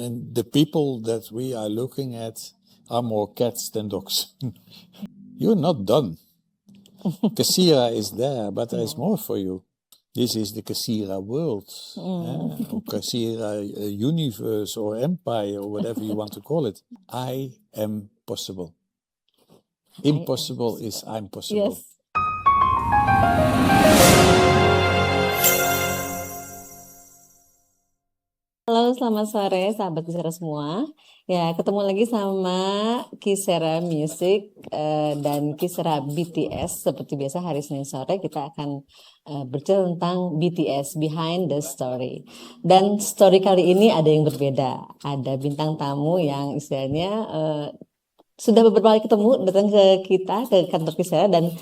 And the people that we are looking at are more cats than dogs. You're not done. Kisera is there, but there's more for you. This is the Kisera world, or Kisera universe, or empire, or whatever you want to call it. I am possible. Impossible is I'm possible. Yes. Halo, selamat sore sahabat Kisera semua. Ya, ketemu lagi sama Kisera Music dan Kisera BTS. Seperti biasa hari Senin sore kita akan bercerita tentang BTS, Behind the Story. Dan story kali ini ada yang berbeda. Ada bintang tamu yang istilahnya sudah beberapa kali ketemu, datang ke kita, ke kantor Kisera, dan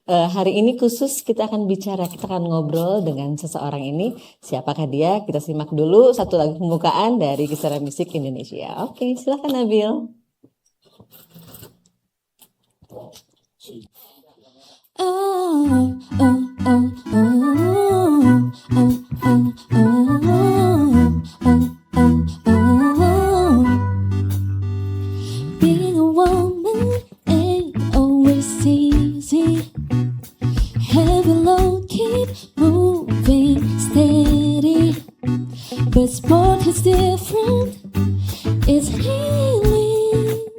hari ini khusus kita akan ngobrol dengan seseorang ini. Siapakah dia? Kita simak dulu satu lagu pembukaan dari Kisera Music Indonesia. Oke, silakan Nabil. Being a woman ain't always easy. Heavy load, keep moving steady. But sport is different, it's healing.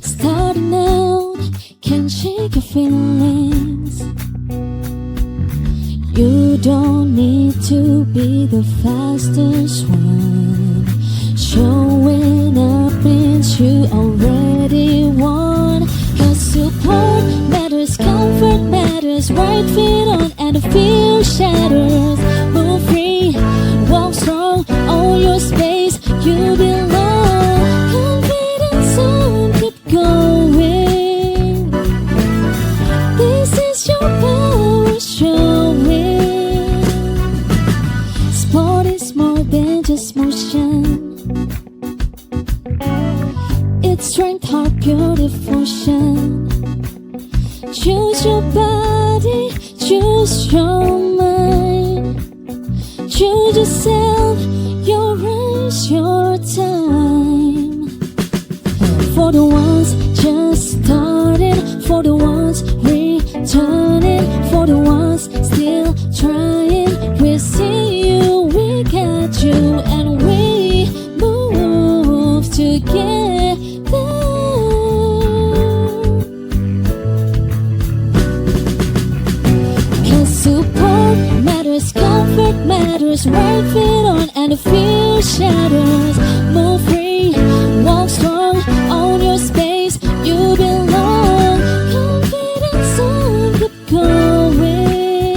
Starting out, can't shake your feelings. You don't need to be the fastest one. Showing up means you already won. Cause support matters, comfort matters. Right feet on and the fear shatters. Move free, walk strong, own your space, you belong. Confidence on, keep going. This is your power showing. Sport is more than just motion. It's strength, heart, pure devotion. Choose your body, choose your mind. Choose yourself, your race, your time. For the ones just starting, for the ones returning, for the ones still trying. We see you, we got you, and we move together. Support matters, comfort matters. Right feet on and the fear shatters. Move free, walk strong, own your space, you belong. Confidence on, keep going.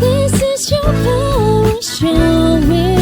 This is your power showing.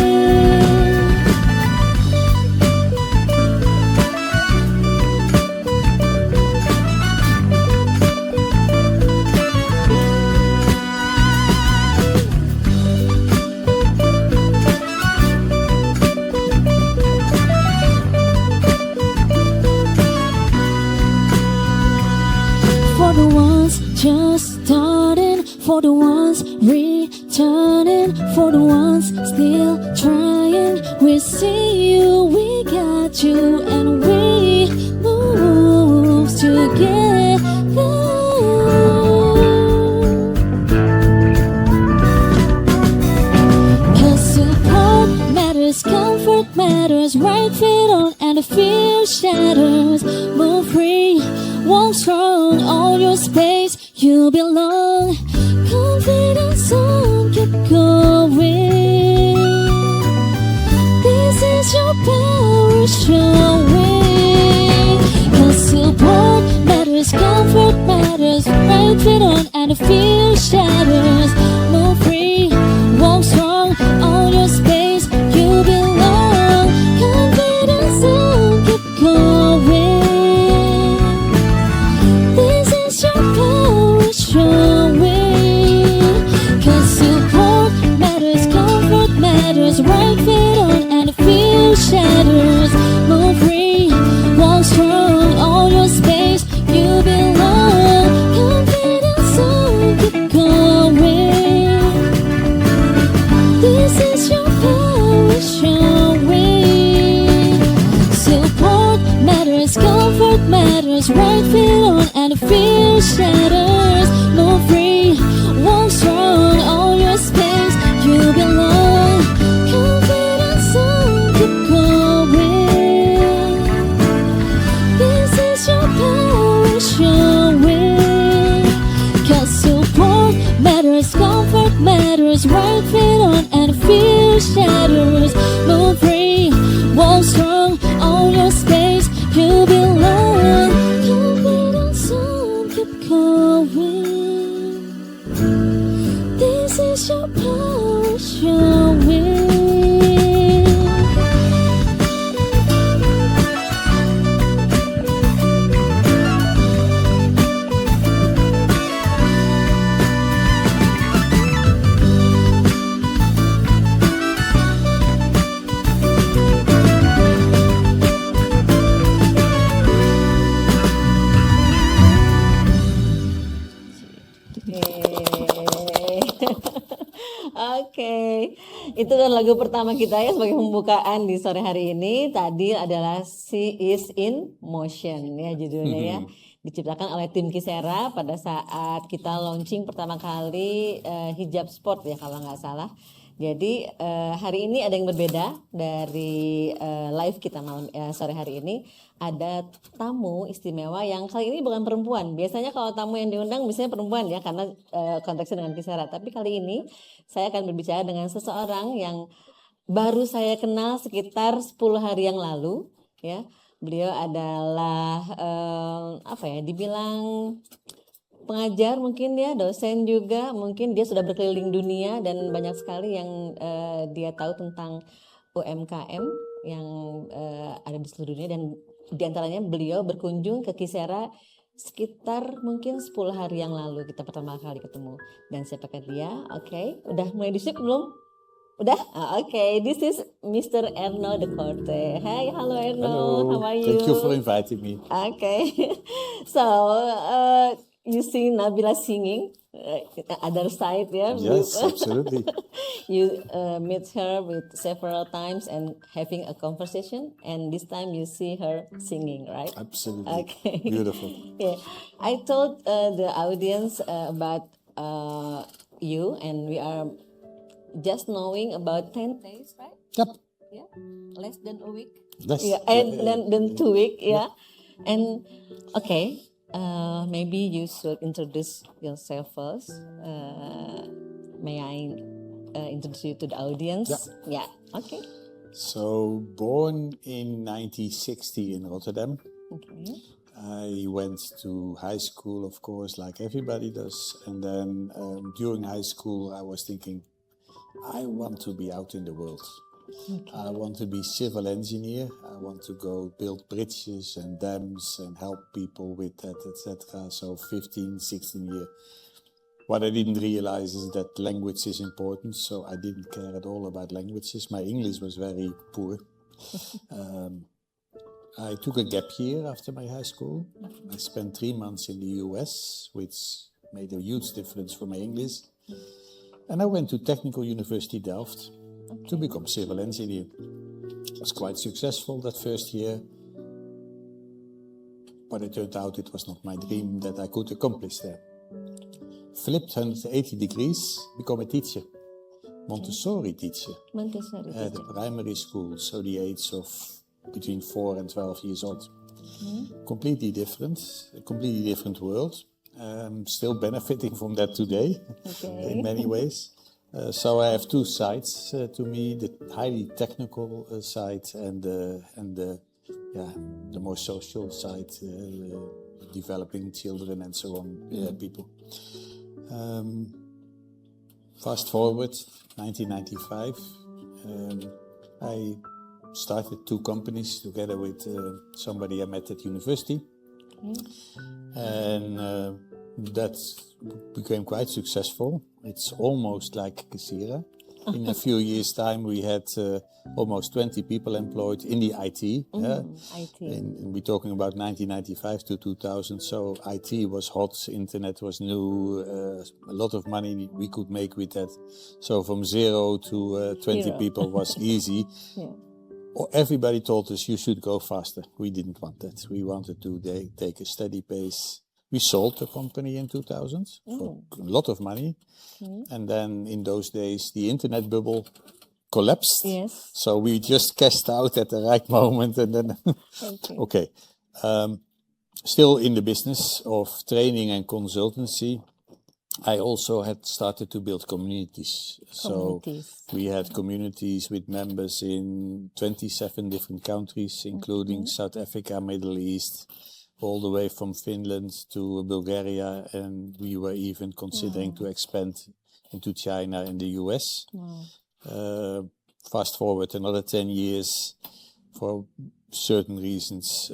For the ones just starting, for the ones returning, for the ones still trying. We see you, we got you, and we move together. Cause support matters, comfort matters. Right feet on and the fear shatters. Move free, walk strong, own your space, you belong. Confidence on, keep going. This is your power showing. Cause support matters, comfort matters. Right feet on and the fear shatters. Move free, walk strong, own your space, you belong. Confidence on, keep going. This is your power showing. Cause support matters, comfort matters. Right feet on and the fear shatters. Move free, walk strong, own your space, you belong. Confidence on, keep going. shatters. Move free, walk strong, own your space. You belong. Confidence on, keep going. This is your power showing. 'Cause support matters, comfort matters. Right feet on and fear shatters. Move free, walk strong, own your space. You belong. Confidence on, keep going. This is your power showing. Oke, itu adalah lagu pertama kita ya sebagai pembukaan di sore hari ini. Tadi adalah She Is in Motion ya judulnya ya. Diciptakan oleh tim Kisera pada saat kita launching pertama kali hijab sport ya kalau nggak salah. Jadi hari ini ada yang berbeda dari live kita malam sore hari ini. Ada tamu istimewa yang kali ini bukan perempuan. Biasanya kalau tamu yang diundang biasanya perempuan ya karena konteksnya dengan Kisera. Tapi kali ini saya akan berbicara dengan seseorang yang baru saya kenal sekitar 10 hari yang lalu ya. Beliau adalah dibilang pengajar mungkin ya, dosen juga, mungkin dia sudah berkeliling dunia dan banyak sekali yang dia tahu tentang UMKM yang ada di seluruh dunia, dan diantaranya beliau berkunjung ke Kisera sekitar mungkin 10 hari yang lalu kita pertama kali ketemu. Dan siapakah dia? Oke, udah mulai di-shoot belum? Udah? Oke, this is Mr. Erno the Corte. Hi, hello Erno, Hello, how are you? thank you for inviting me. Okay, so you see Nabila singing, other side, yeah? Yes, absolutely. You meet her with several times and having a conversation, and this time you see her singing, right? Absolutely. Okay. Beautiful. Yeah, I told the audience about you, and we are just knowing about 10 days, right? Yep. Yeah, less than a week. Yes. Yeah, and then 2 weeks, yeah. And okay, maybe you should introduce yourself first. May I introduce you to the audience? Yeah. Okay. So, born in 1960 in Rotterdam. Okay. I went to high school, of course, like everybody does. And then during high school, I was thinking, I want to be out in the world. Okay. I want to be civil engineer. I want to go build bridges and dams and help people with that, etc. So 15, 16 years. What I didn't realize is that language is important. So I didn't care at all about languages. My English was very poor. I took a gap year after my high school. I spent 3 months in the US, which made a huge difference for my English. And I went to Technical University Delft to become civil engineer. I was quite successful that first year, but it turned out it was not my dream that I could accomplish there. Flipped 180 degrees, become a teacher, Montessori teacher Montessori at a primary school, so the age of between 4 and 12 years old. Completely different world. Still benefiting from that today in many ways. So I have two sides to me: the highly technical side and the more social side, developing children and so on, people. Fast forward, 1995, I started 2 companies together with somebody I met at university, and that became quite successful. It's almost like Kisera. In a few years' time, we had almost 20 people employed in the IT. IT. And we're talking about 1995 to 2000, so IT was hot, internet was new, a lot of money we could make with that. So from 0 to 20 people was easy. Everybody told us you should go faster. We didn't want that. We wanted to take a steady pace, We sold the company in 2000 for a lot of money. And then in those days, the internet bubble collapsed. Yes. So we just cashed out at the right moment. And then, okay. Still in the business of training and consultancy, I also had started to build communities. So we had communities with members in 27 different countries, including South Africa, Middle East, all the way from Finland to Bulgaria. And we were even considering to expand into China and the US. Fast forward another 10 years, for certain reasons,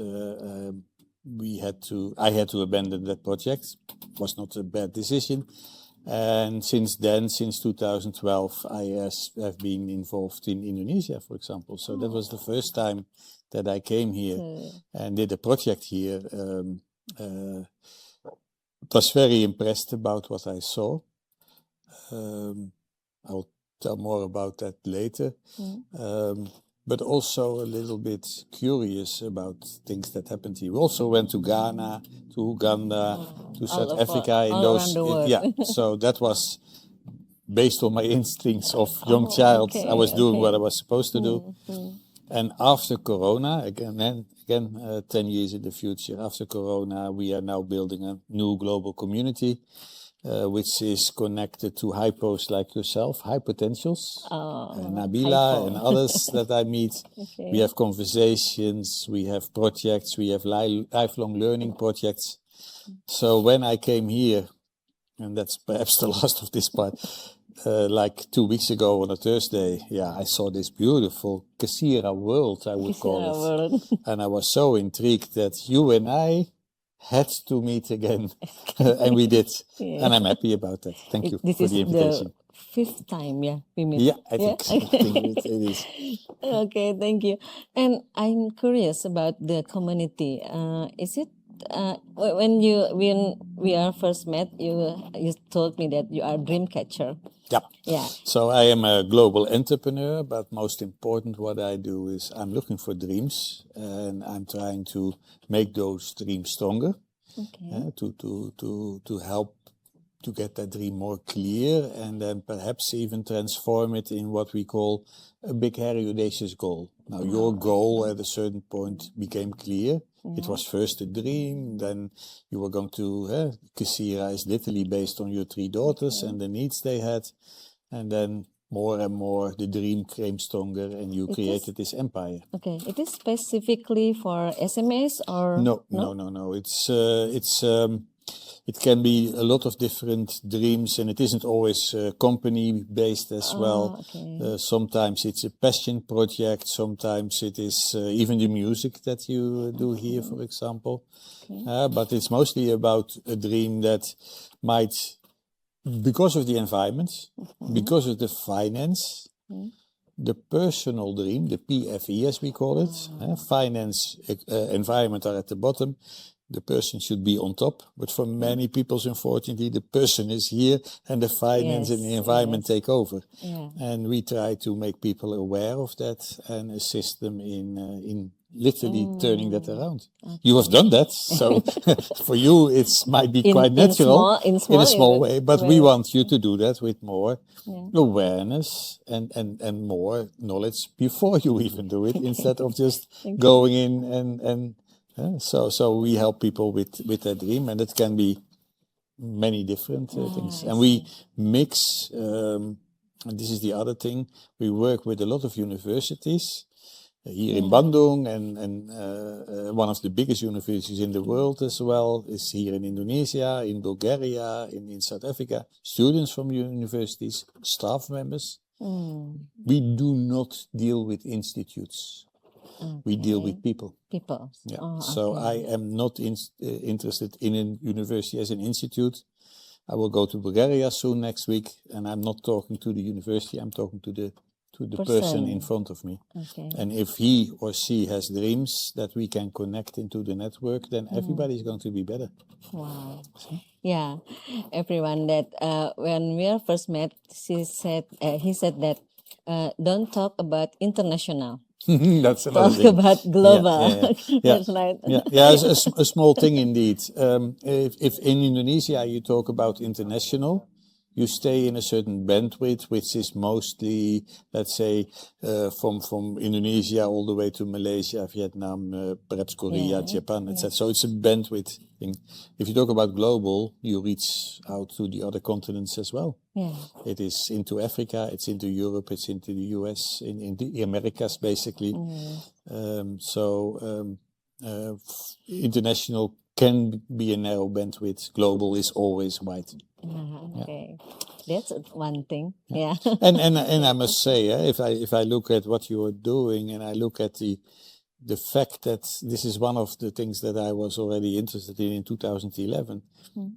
I had to abandon that project. It was not a bad decision. And since then, since 2012, I have been involved in Indonesia, for example. So that was the first time that I came here and did a project here. Was very impressed about what I saw. I'll tell more about that later. But also a little bit curious about things that happened here. We also went to Ghana, to Uganda, to South Africa. So that was based on my instincts of young child. I was doing what I was supposed to do. And after Corona, again, 10 years in the future, after Corona, we are now building a new global community, which is connected to hypos like yourself, high potentials, Nabila and others that I meet. We have conversations, we have projects, we have lifelong learning projects. So when I came here, and that's perhaps the last of this part, like 2 weeks ago on a Thursday, I saw this beautiful Kisera world, I would call it. And I was so intrigued that you and I had to meet again, and we did, and I'm happy about that. Thank you for the invitation. This is the 5th time, we meet. Yeah, I think it is. Okay, thank you. And I'm curious about the community. Is it when we are first met, you told me that you are a dream catcher. Yeah. So I am a global entrepreneur, but most important, what I do is I'm looking for dreams, and I'm trying to make those dreams stronger. To help to get that dream more clear, and then perhaps even transform it in what we call a big, hairy, audacious goal. Now, your goal at a certain point became clear. It was first a dream, then you were going to, Kisera is literally based on your 3 daughters and the needs they had. And then more and more the dream came stronger and you created this empire. Okay, it is specifically for SMEs or? No. It can be a lot of different dreams, and it isn't always company-based as well. Sometimes it's a passion project, sometimes it is even the music that you do here, for example. But it's mostly about a dream that might, because of the environment, because of the finance, the personal dream, the PFE as we call it, finance, environment are at the bottom. The person should be on top, but for many people, unfortunately, the person is here and the finance and the environment take over. And we try to make people aware of that and assist them in literally turning that around. You have done that, so for you it might be quite natural in a small way, but we want you to do that with more awareness and more knowledge before you even do it, instead of just going in and so we help people with their dream, and it can be many different things. And we mix, and this is the other thing, we work with a lot of universities here in Bandung, and one of the biggest universities in the world as well is here in Indonesia, in Bulgaria, in South Africa. Students from universities, staff members. We do not deal with institutes. We deal with people. So I am not interested in a university as an institute. I will go to Bulgaria soon next week, and I'm not talking to the university. I'm talking to the person in front of me. And if he or she has dreams that we can connect into the network, then everybody is going to be better. Wow. Yeah, everyone that when we first met, he said that don't talk about international. That's another Talk thing. about global. Yeah. That's right. Yeah, it's a small thing indeed. If in Indonesia you talk about international, you stay in a certain bandwidth, which is mostly, let's say, from Indonesia all the way to Malaysia, Vietnam, perhaps Korea, Yeah, Japan, yeah. etc. So it's a bandwidth thing. If you talk about global, you reach out to the other continents as well. Yeah. It is into Africa, it's into Europe, it's into the US, in the Americas basically. International can be a narrow bandwidth. Global is always wide. Okay, that's one thing. Yeah. And I must say, if I look at what you are doing, and I look at the fact that this is one of the things that I was already interested in 2011.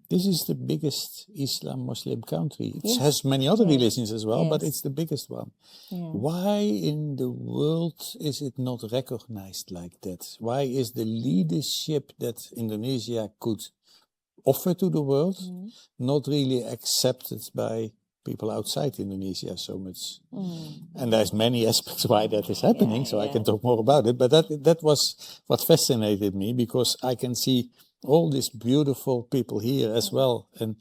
This is the biggest Islam Muslim country. It Yes. has many other religions as well, but Yes. it's the biggest one. Yeah. Why in the world is it not recognized like that? Why is the leadership that Indonesia could offer to the world not really accepted by people outside Indonesia so much? And there's many aspects why that is happening, so I can talk more about it. But that was what fascinated me, because I can see all these beautiful people here as well, and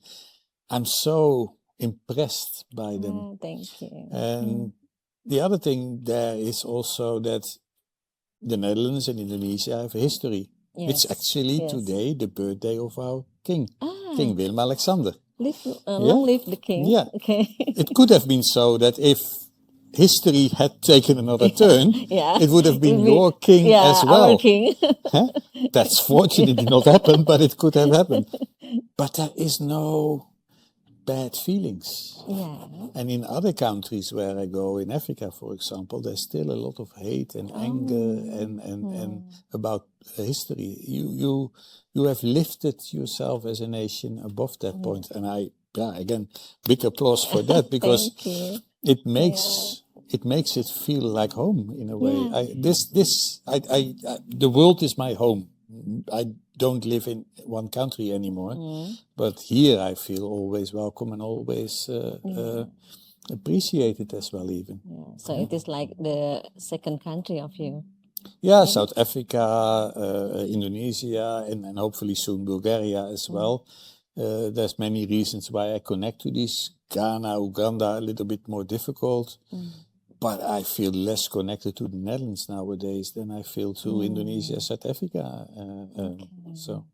I'm so impressed by them. Thank you. And the other thing there is also that the Netherlands and Indonesia have a history. Yes. It's actually Yes. today the birthday of our king, Ah. King Willem-Alexander. Long live the king. Yeah. Okay. It could have been so that if history had taken another turn, Yeah. it would have been It'd be- your king as well. Our king. Huh? That's fortunately not happened, but it could have happened. But there is no bad feelings. Yeah. And in other countries where I go, in Africa, for example, there's still a lot of hate and anger and about history. You have lifted yourself as a nation above that point. And again, big applause for that, because Thank you. it makes it feel like home in a way. The world is my home. I don't live in one country anymore, but here I feel always welcome and always appreciated as well, even. Yeah. So it is like the second country of you. Yeah, South Africa, Indonesia, and hopefully soon Bulgaria as well. There's many reasons why I connect to these. Ghana, Uganda, a little bit more difficult. But I feel less connected to the Netherlands nowadays than I feel to Indonesia, South Africa. So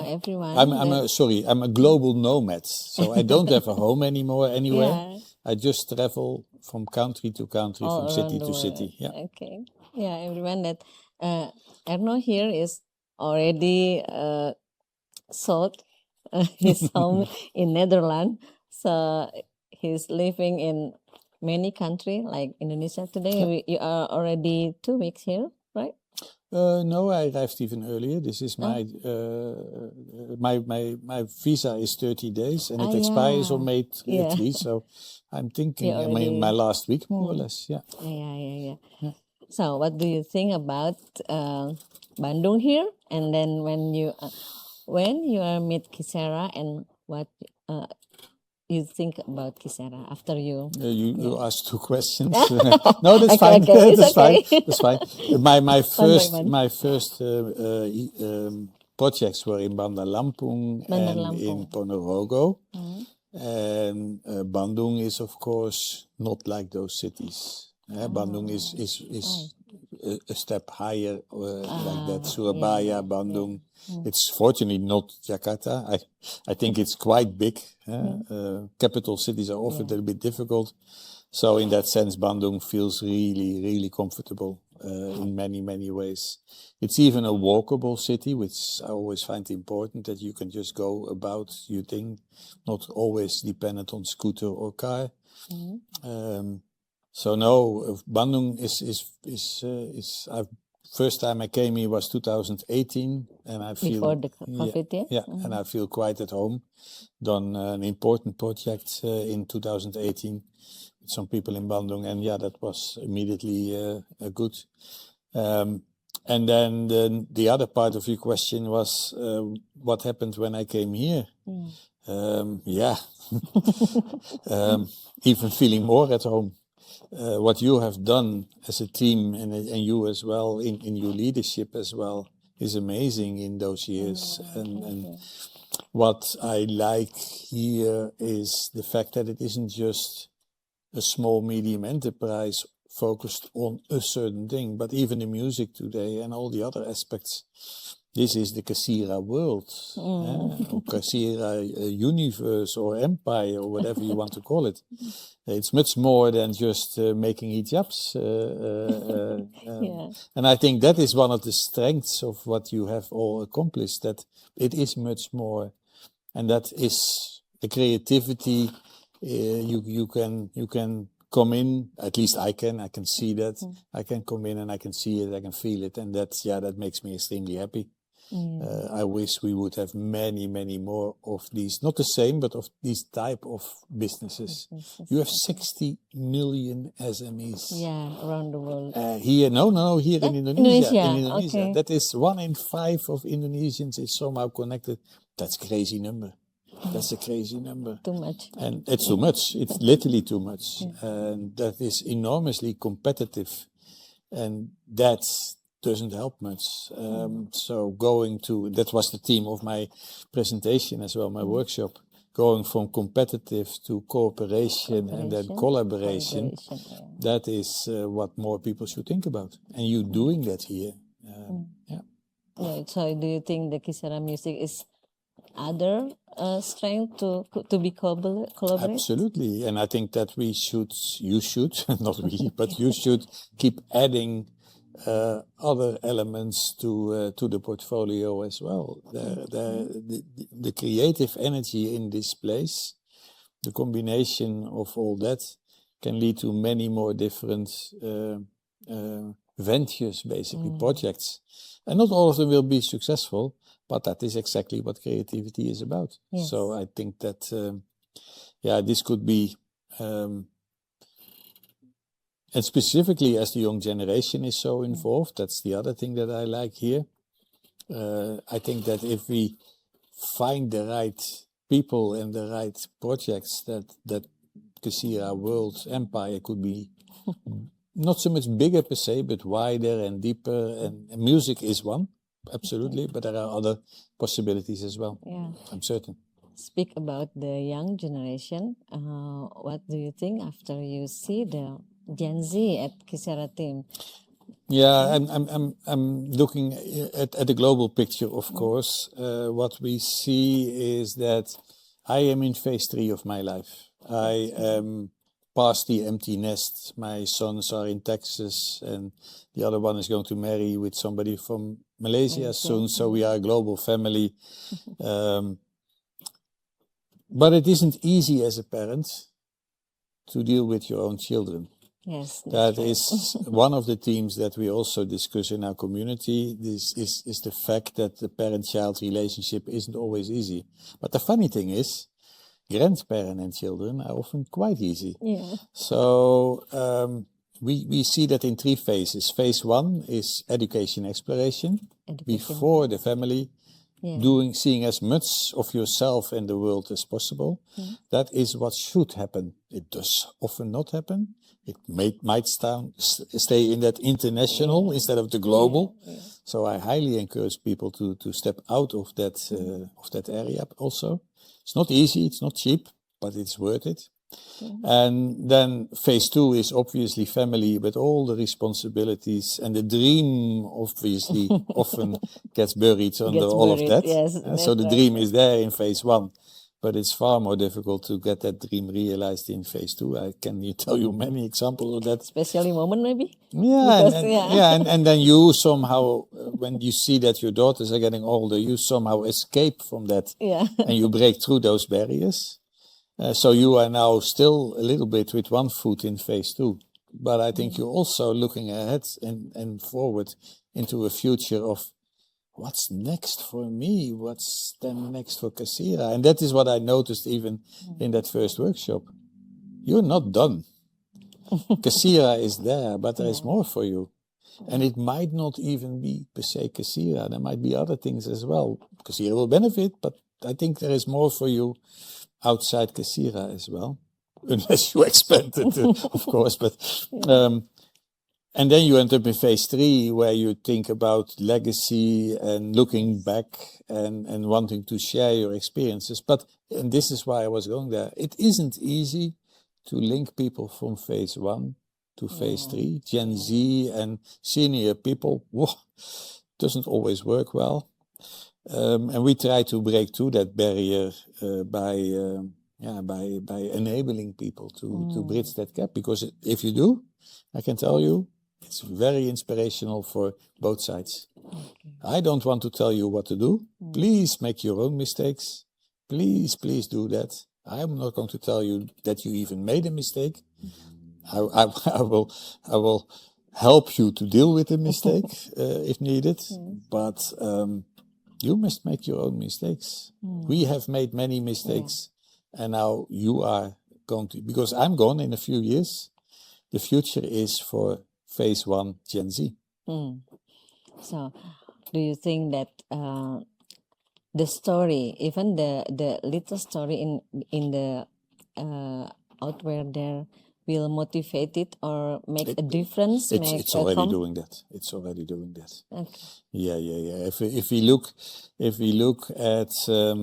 everyone. I'm a global nomad. So I don't have a home anymore anywhere. Yeah. I just travel from country to country, All from city around the to world. city. Yeah. Okay. Yeah, everyone that Erno here is already sold his home in Netherlands. So he's living in many countries like Indonesia today. You are already 2 weeks here, right? No, I arrived even earlier. This is my visa is 30 days and it expires on May 3. So I'm thinking my last week more or less. Yeah. Yeah. So what do you think about Bandung here? And then when you meet Kisera, and what you think about Kisera after you? You asked 2 questions. No, that's fine. Okay. That's Okay. fine. That's fine. My one. first projects were in Bandar Lampung and in Ponorogo. And Bandung is, of course, not like those cities. Bandung is a step higher, like that. Surabaya, Bandung. It's fortunately not Jakarta. I think it's quite big. Capital cities are often a little bit difficult. So in that sense, Bandung feels really, really comfortable in many, many ways. It's even a walkable city, which I always find important, that you can just go about your thing, not always dependent on scooter or car. So no, Bandung is first time I came here was 2018, and I feel before the COVID, and I feel quite at home. Done an important project in 2018 with some people in Bandung, and that was immediately good. And then the other part of your question was what happened when I came here. Even feeling more at home. what you have done as a team and you as well in your leadership as well is amazing in those years. And what I like here is the fact that it isn't just a small medium enterprise focused on a certain thing, but even the music today and all the other aspects. This is the Kisera world, or Kisera universe or empire or whatever you want to call it. It's much more than just making hijabs. And I think that is one of the strengths of what you have all accomplished, that it is much more. And that is the creativity. You can come in, at least I can see that. I can come in and I can see it, I can feel it. And that makes me extremely happy. I wish we would have many, many more of these, not the same, but of these type of businesses. You have 60 million SMEs. Yeah, around the world. Here in Indonesia. In Indonesia. Okay. That is 1 in 5 of Indonesians is somehow connected. That's a crazy number. That's a crazy number. Too much. And it's too much. It's literally too much. And that is enormously competitive. And that doesn't help much. So that was the theme of my presentation as well, my workshop, going from competitive to cooperation and then collaboration. That is what more people should think about. And you doing that here. So do you think the Kisera music is other strength to be collaborate? Absolutely. And I think that you should, not we, but you should keep adding other elements to the portfolio as well. The creative energy in this place, the combination of all that can lead to many more different ventures, basically, projects. And not all of them will be successful, but that is exactly what creativity is about. Yes. So I think that, this could be... And specifically as the young generation is so involved, that's the other thing that I like here. I think that if we find the right people and the right projects, that Kisera world empire could be not so much bigger per se, but wider and deeper. And music is one, absolutely, but there are other possibilities as well. Yeah. I'm certain. Speak about the young generation. What do you think after you see the Gen Z at Kisera team? Yeah, I'm looking at the global picture, of course. What we see is that I am in phase 3 of my life. I am past the empty nest. My sons are in Texas, and the other one is going to marry with somebody from Malaysia soon. So we are a global family. But it isn't easy as a parent to deal with your own children. Yes, that is one of the themes that we also discuss in our community. This is the fact that the parent-child relationship isn't always easy. But the funny thing is, grandparent and children are often quite easy. Yeah. So we see that in 3 phases. Phase 1 is education exploration. Before the family. Yeah. Seeing as much of yourself and the world as possible. Yeah. That is what should happen. It does often not happen. It might stay in that international instead of the global. Yeah. So I highly encourage people to step out of that area also. It's not easy, it's not cheap, but it's worth it. And then phase 2 is obviously family with all the responsibilities, and the dream obviously often gets buried under all of that. Yes, so the dream is there in phase 1, but it's far more difficult to get that dream realized in phase 2. I can tell you many examples of that. Especially moment maybe? Yeah, and then you somehow, when you see that your daughters are getting older, you somehow escape from that. Yeah. And you break through those barriers. So you are now still a little bit with one foot in phase 2. But I think you're also looking ahead and forward into a future of what's next for me? What's then next for Kisera? And that is what I noticed even in that first workshop. You're not done. Kisera is there, but there is more for you. And it might not even be per se Kisera. There might be other things as well. Kisera will benefit, but I think there is more for you outside Kisera as well. unless you expand it, of course. But and then you end up in phase 3, where you think about legacy and looking back and wanting to share your experiences. And this is why I was going there. It isn't easy to link people from phase 1 to phase 3. Gen Z and senior people, doesn't always work well. And we try to break through that barrier by enabling people to bridge that gap. Because if you do, I can tell you, it's very inspirational for both sides. Okay. I don't want to tell you what to do. Please make your own mistakes. Please do that. I'm not going to tell you that you even made a mistake. I will help you to deal with the mistake if needed. But you must make your own mistakes. We have made many mistakes, and now you are going to, because I'm gone in a few years. The future is for phase 1 Gen Z. So, do you think that the story, even the little story in the outware there, will motivate it or make a difference? It's already doing that. It's already doing that. Okay. Yeah. If we look at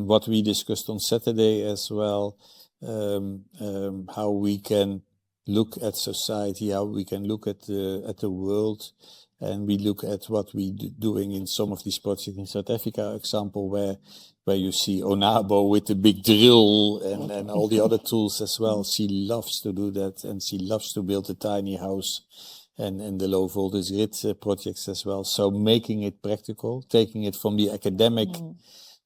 what we discussed on Saturday as well, how we can look at society, how we can look at the world, and we look at what we doing in some of these projects in South Africa, example where you see Onabo with the big drill and all the other tools as well. She loves to do that, and she loves to build a tiny house and the low voltage grid projects as well. So making it practical, taking it from the academic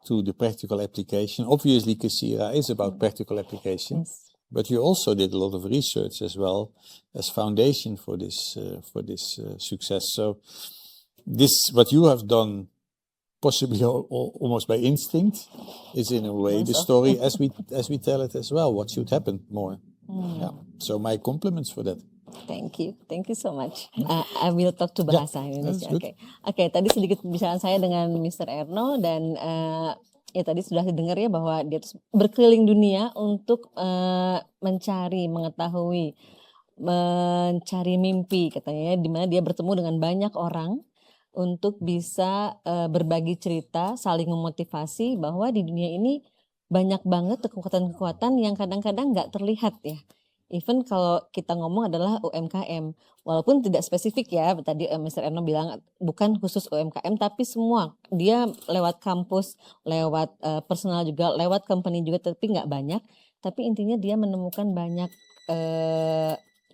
to the practical application. Obviously, Kisera is about practical application. Yes. But you also did a lot of research as well as foundation for this success. So this, what you have done, possibly almost by instinct, is in a way the story as we tell it as well. What should happen more? Yeah. So my compliments for that. Thank you so much. I will talk to bahasa Indonesia. Oke. Tadi sedikit pembicaraan saya dengan Mr. Erno dan ya tadi sudah didengar ya bahwa dia terus berkeliling dunia untuk mencari, mengetahui, mencari mimpi katanya ya, di mana dia bertemu dengan banyak orang untuk bisa berbagi cerita, saling memotivasi bahwa di dunia ini banyak banget kekuatan-kekuatan yang kadang-kadang nggak terlihat ya. Even kalau kita ngomong adalah UMKM, walaupun tidak spesifik ya, tadi Mr. Erno bilang bukan khusus UMKM, tapi semua dia lewat kampus, lewat personal juga, lewat company juga, tapi nggak banyak. Tapi intinya dia menemukan banyak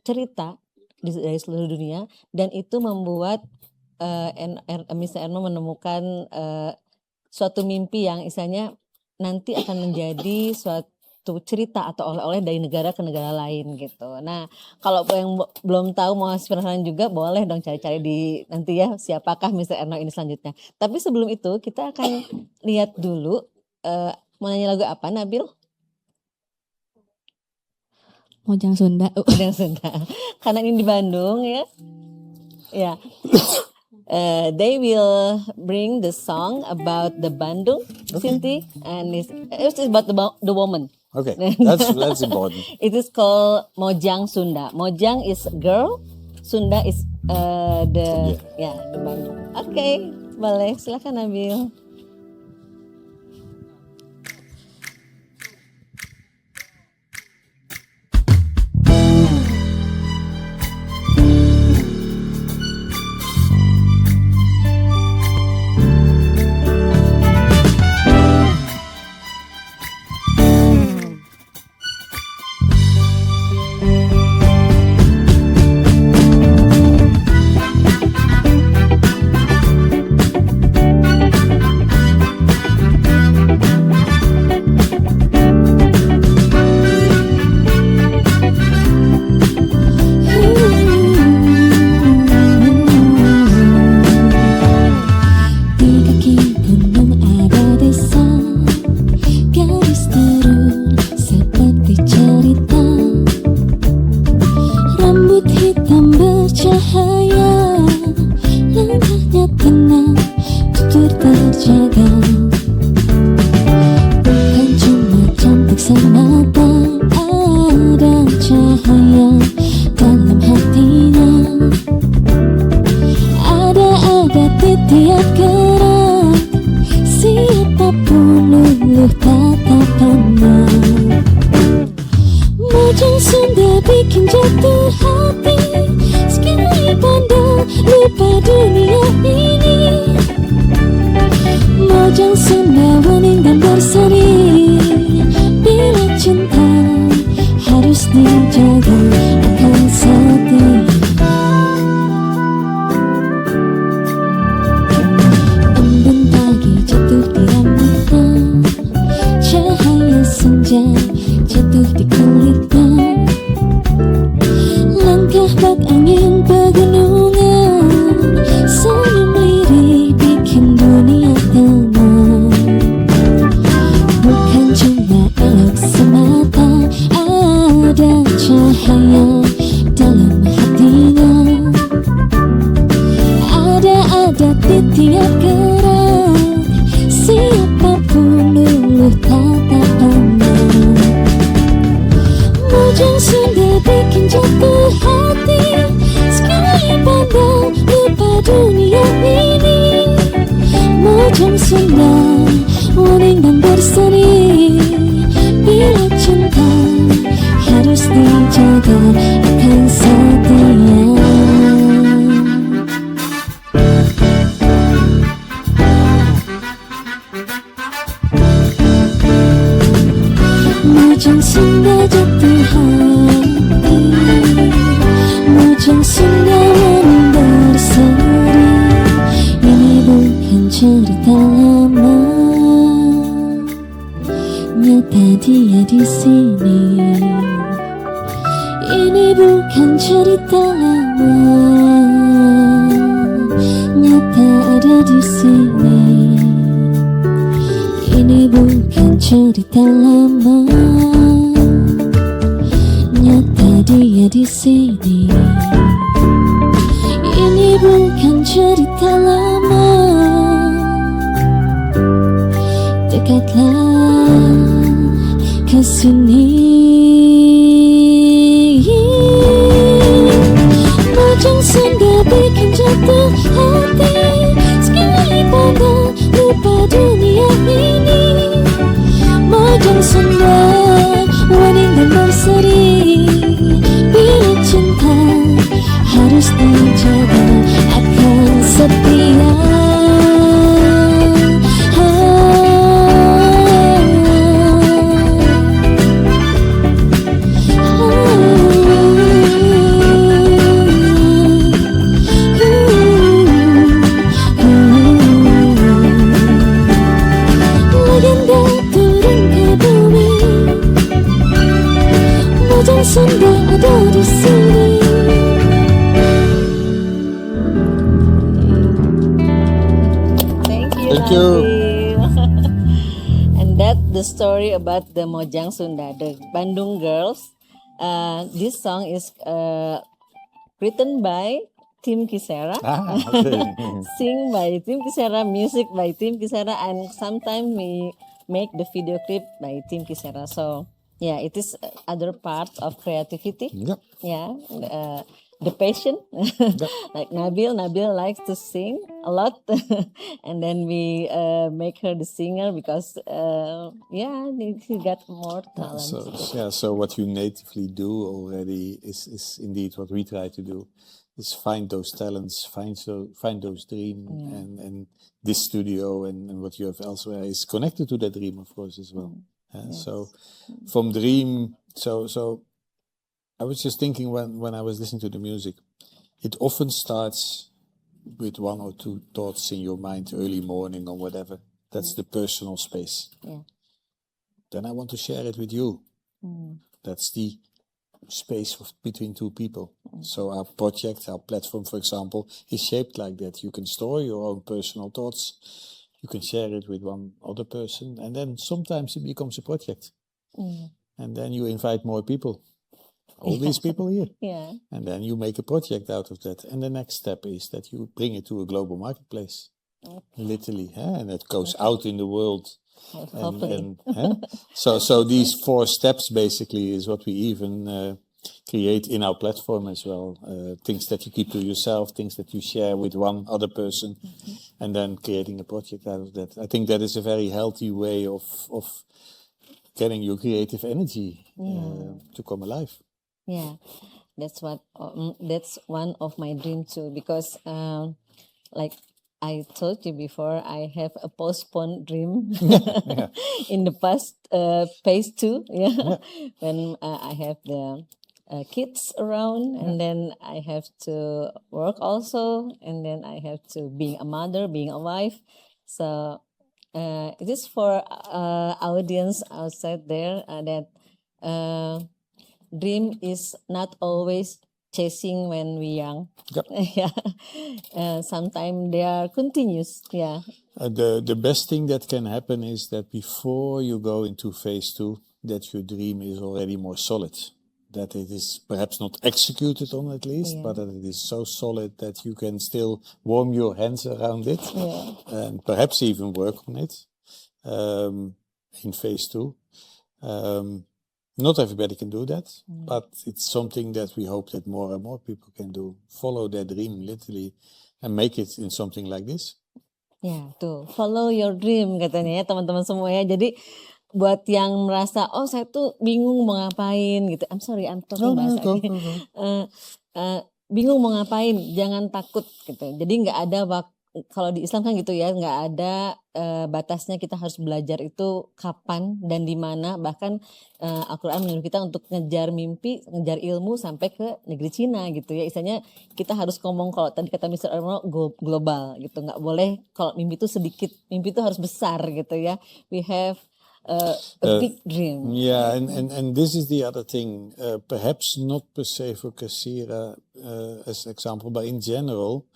cerita dari seluruh dunia, dan itu membuat Mr. Erno menemukan suatu mimpi yang istilahnya nanti akan menjadi suatu cerita atau oleh-oleh dari negara ke negara lain gitu. Nah, kalau yang belum tahu mau inspirasi juga boleh dong cari-cari di nanti ya siapakah Mr. Erno ini selanjutnya. Tapi sebelum itu kita akan lihat dulu mau nyanyi lagu apa Nabil? Mojang Sunda. Mojang Sunda. Karena ini di Bandung ya. Ya. They will bring the song about the Bandung, Sinti, and it's about the woman. Okay, that's important. It is called Mojang Sunda. Mojang is girl, Sunda is the Bandung. Okay, boleh silakan Nabil. Bukan cuma cantik semata, ada tiap gerak, siapapun luluh tatapannya. Mojang Sunda bikin jatuh hati, sekali pandang lupa dunia ini. Mojang Sunda waning dan berseri, bila cinta harus dijaga akan setia. Embun pagi jatuh di rambutnya, cahaya senja jatuh di kulitnya. Langkah bak angin pegunungan, senyum lirik bikin dunia tenang. Bukan cuma elok semata, ada cahaya dalam hatinya. Ada adat di tiap gerak, siapapun luluh tatapannya. Mojang Sunda bikin jatuh hati, sekali pandang lupa dunia ini. Mojang Sunda waning dan berseri, bila cinta harus dijaga akan setia. Mojang Sunda jatuh hati, Mojang Sunda waning berseri. Ini bukan cerita lama, nyata dia di sini. Ini bukan cerita lama, nyata ada di sini. Ini bukan cerita lama, nyata dia di sini. Ini bukan cerita lama, dekatlah ke sini. Mojang Sunda bikin jatuh hati, sekali pandang lupa dunia ini. Mojang Sunda waning dan berseri, bila cinta harus dijaga akan setia. Legenda turun ke bumi, Mojang Sunda ada di sini. Thank you. Thank you. Nabil. And that the story about the Mojang Sunda, the Bandung girls. This song is written by Tim Kisera, Okay. sing by Tim Kisera, music by Tim Kisera, and sometimes we make the video clip by Tim Kisera. So yeah, it is other part of creativity. Yep. Yeah, the passion. Like Nabil likes to sing a lot, and then we make her the singer because yeah, he got more talent. So what you natively do already is indeed what we try to do, is find those talents, find those dreams, and this studio and what you have elsewhere is connected to that dream, of course, as well. Yes. So from dream, so I was just thinking when I was listening to the music, it often starts with one or two thoughts in your mind early morning or whatever. That's the personal space. Yeah. Then I want to share it with you. That's the space between two people. So our project, our platform, for example, is shaped like that. You can store your own personal thoughts. You can share it with one other person. And then sometimes it becomes a project. And then you invite more people. All these people here. Yeah. And then you make a project out of that. And the next step is that you bring it to a global marketplace. Literally. And it goes out in the world. Hopefully. So these 4 steps basically is what we even create in our platform as well. Things that you keep to yourself, things that you share with one other person, and then creating a project out of that. I think that is a very healthy way of getting your creative energy to come alive. Yeah, that's that's one of my dreams too. Because like I told you before, I have a postponed dream in the past, phase 2. Yeah, when I have the kids around, and then I have to work also, and then I have to being a mother, being a wife. So it is for audience outside there that dream is not always chasing when we young. Yep. Yeah, sometimes they are continuous. Yeah. The best thing that can happen is that before you go into phase 2, that your dream is already more solid. That it is perhaps not executed on at least, but that it is so solid that you can still warm your hands around it and perhaps even work on it in phase 2. Not everybody can do that, but it's something that we hope that more and more people can do. Follow their dream literally and make it in something like this. Ya, tuh, follow your dream katanya ya teman-teman semua ya. Jadi buat yang merasa, oh saya tuh bingung mau ngapain gitu. I'm sorry, I'm talking bahasa ini. Bingung mau ngapain, jangan takut gitu. Jadi nggak ada kalau di Islam kan gitu ya, nggak ada batasnya kita harus belajar itu kapan dan di mana. Bahkan Al-Quran menyuruh kita untuk ngejar mimpi, ngejar ilmu sampai ke negeri Cina gitu ya. Istilahnya kita harus ngomong, kalau tadi kata Mr. Erno, global gitu. Nggak boleh kalau mimpi itu sedikit, mimpi itu harus besar gitu ya. We have a big dream. Yeah, and this is the other thing. Perhaps not per se for Kisera as example, but in general,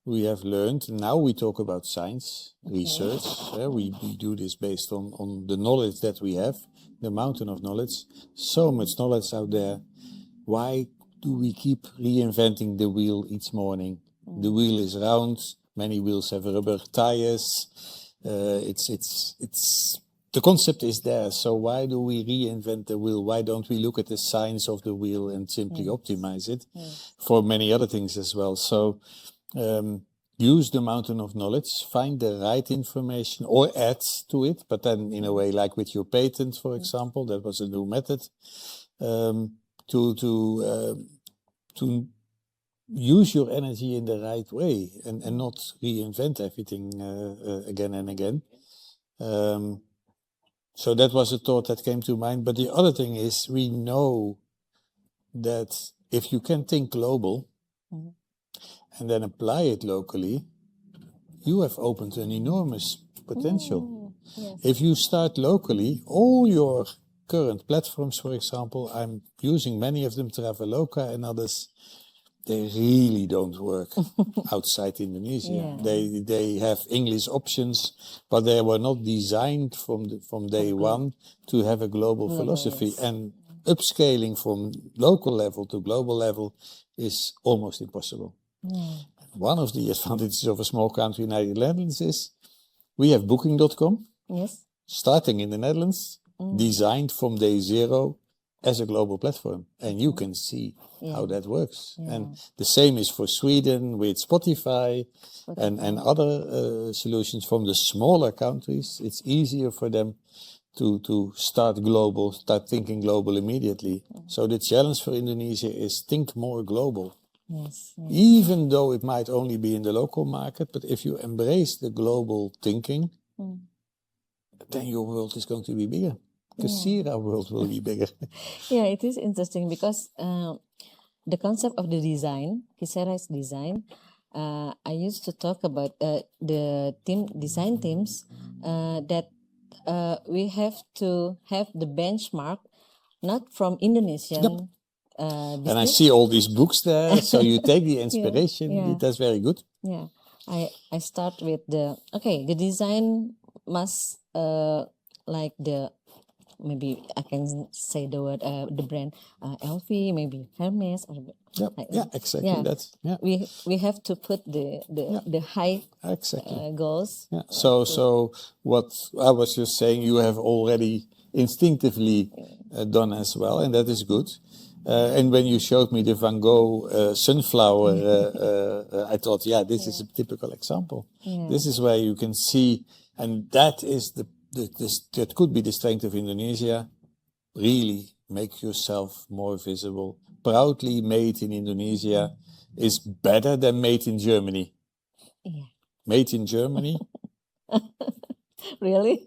we have learned, now we talk about science, research. We do this based on the knowledge that we have, the mountain of knowledge. So much knowledge out there. Why do we keep reinventing the wheel each morning? The wheel is round. Many wheels have rubber tires. The concept is there. So why do we reinvent the wheel? Why don't we look at the science of the wheel and simply optimize it for many other things as well? So use the mountain of knowledge, find the right information or add to it, but then in a way like with your patent, for example, that was a new method to use your energy in the right way and not reinvent everything again and again. So that was a thought that came to mind. But the other thing is, we know that if you can think global and then apply it locally, you have opened an enormous potential. Yes. If you start locally, all your current platforms, for example, I'm using many of them, Traveloka and others, they really don't work outside Indonesia. Yeah. They have English options, but they were not designed from day one to have a global philosophy. Yes. And upscaling from local level to global level is almost impossible. One of the advantages of a small country in the Netherlands is we have Booking.com, Yes. starting in the Netherlands, designed from day zero as a global platform. And you can see how that works. And the same is for Sweden with Spotify and other solutions from the smaller countries. It's easier for them to start global, start thinking global immediately. So the challenge for Indonesia is think more global. Yes. Even though it might only be in the local market, but if you embrace the global thinking, then your world is going to be bigger. Kisera world will be bigger. Yeah, it is interesting because the concept of the design, Kisera's design, I used to talk about the design teams that we have to have the benchmark not from Indonesian And I see all these books there, so you take the inspiration. Yeah. That's very good. Yeah, I start with the design must like maybe I can say the word the brand LV, maybe Hermes or Exactly. Yeah. That's we have to put the high goals. Yeah. So what I was just saying, you have already instinctively done as well, and that is good. And when you showed me the Van Gogh sunflower, I thought, yeah, this is a typical example. Yeah. This is where you can see, and that is that could be the strength of Indonesia. Really make yourself more visible. Proudly made in Indonesia is better than made in Germany. Yeah. Made in Germany. Really?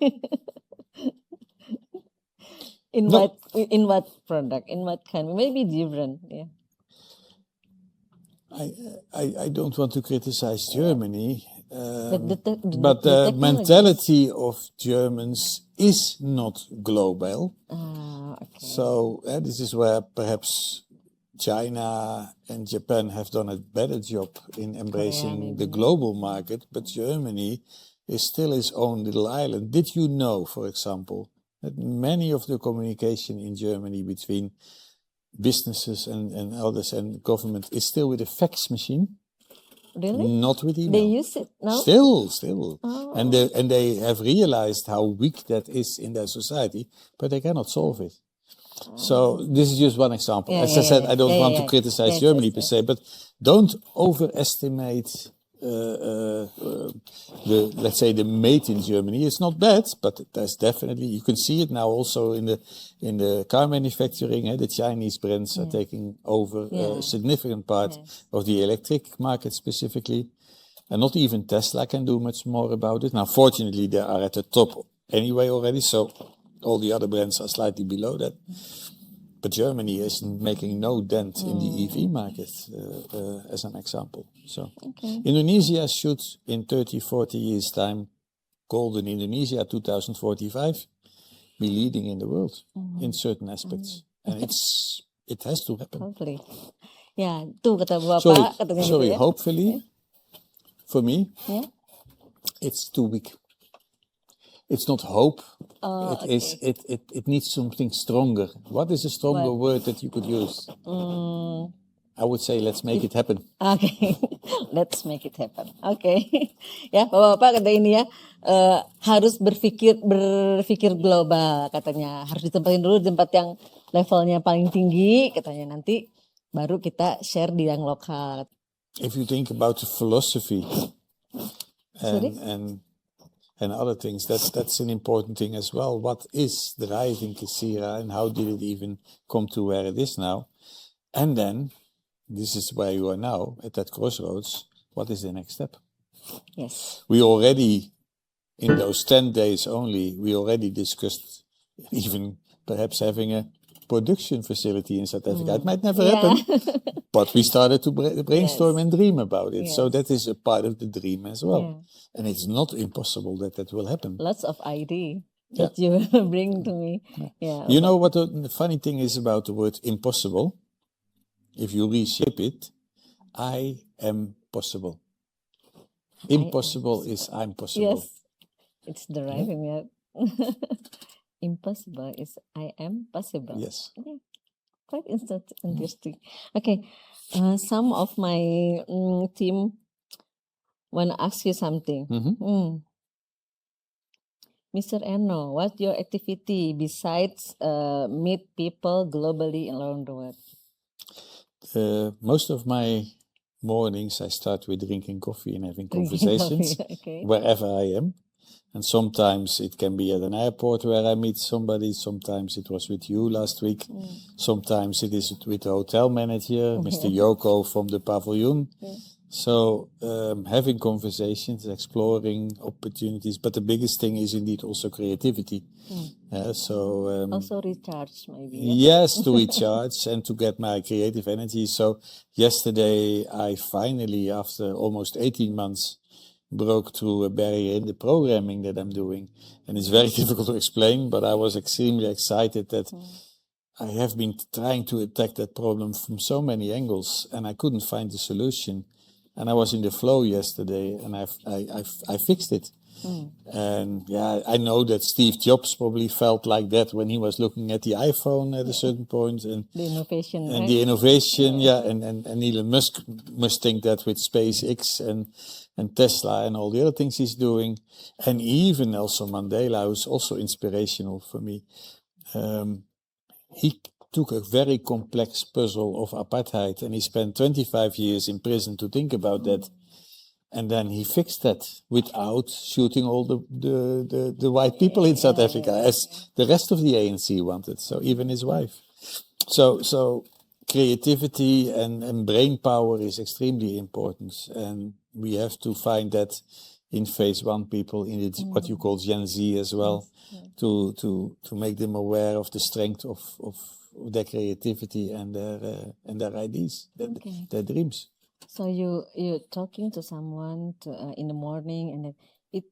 In No. what product? In what kind? Maybe different. Yeah. I don't want to criticize Germany, But the but the technologies- mentality of Germans is not global. Okay. So this is where perhaps China and Japan have done a better job in embracing maybe. the global market, but Germany is still its own little island. Did you know, for example, that many of the communication in Germany between businesses and others and government is still with a fax machine? Really? Not with email. They use it now? Still. Oh. And they have realized how weak that is in their society, but they cannot solve it. So this is just one example. Yeah, As I said, yeah. I don't Yeah, want yeah. to criticize Yes, Germany yes, per yes. se, but don't overestimate let's say the made in Germany. It's not bad, but there's definitely, you can see it now also in the car manufacturing. The Chinese brands are taking over a significant part of the electric market specifically. And not even Tesla can do much more about it. Now, fortunately, they are at the top anyway already, so all the other brands are slightly below that. But Germany is making no dent in the EV market, as an example. So Indonesia should, in 30, 40 years' time, Golden Indonesia 2045, be leading in the world in certain aspects. And it has to happen. Hopefully. Ya, tuh kata Bapak, katanya gitu Sorry, ya. hopefully, for me, Yeah. it's too weak. It's not hope. Oh, It needs something stronger. What is a stronger word that you could use? I would say let's make it happen. Oke, let's make it happen. Oke, ya Bapak-bapak kata ini ya, harus berpikir global katanya. Harus ditempatin dulu di tempat yang levelnya paling tinggi katanya, nanti baru kita share di yang lokal. If you think about the philosophy Sorry? and other things, that's an important thing as well. What is driving Kisera and how did it even come to where it is now? And then, this is where you are now, at that crossroads. What is the next step? Yes. We already, in those 10 days only, we already discussed even perhaps having a production facility in South Africa. It might never happen, but we started to brainstorm and dream about it. So that is a part of the dream as well. And it's not impossible that will happen. Lots of idea that you bring to me. Yeah. You know what the funny thing is about the word impossible? If you reshape it, I am possible. Impossible is I'm possible. Yes, it's deriving it. Impossible is I am possible. Yes. Okay. Quite interesting. Okay, some of my team want to ask you something. Mr. Erno, what's your activity besides meet people globally around the world? Most of my mornings I start with drinking coffee and having conversations wherever I am. And sometimes it can be at an airport where I meet somebody. Sometimes it was with you last week. Sometimes it is with the hotel manager, Mr. Yoko from the pavilion. So having conversations, exploring opportunities. But the biggest thing is indeed also creativity. Also recharge maybe. Yes, to recharge and to get my creative energy. So yesterday I finally, after almost 18 months, broke through a barrier in the programming that I'm doing. And it's very difficult to explain, but I was extremely excited that I have been trying to attack that problem from so many angles and I couldn't find the solution. And I was in the flow yesterday and I fixed it. And yeah, I know that Steve Jobs probably felt like that when he was looking at the iPhone at a certain point. And the innovation, and right? the innovation, and Elon Musk must think that with SpaceX and Tesla and all the other things he's doing. And even Nelson Mandela, who's also inspirational for me. He took a very complex puzzle of apartheid, and he spent 25 years in prison to think about that. And then he fixed that without shooting all the white people in South Africa, as the rest of the ANC wanted. So even his wife. So creativity and brain power is extremely important, and we have to find that in phase one people, in it, what you call Gen Z as well, to make them aware of the strength of their creativity and their ideas, their dreams. So you're talking to someone in the morning, and then it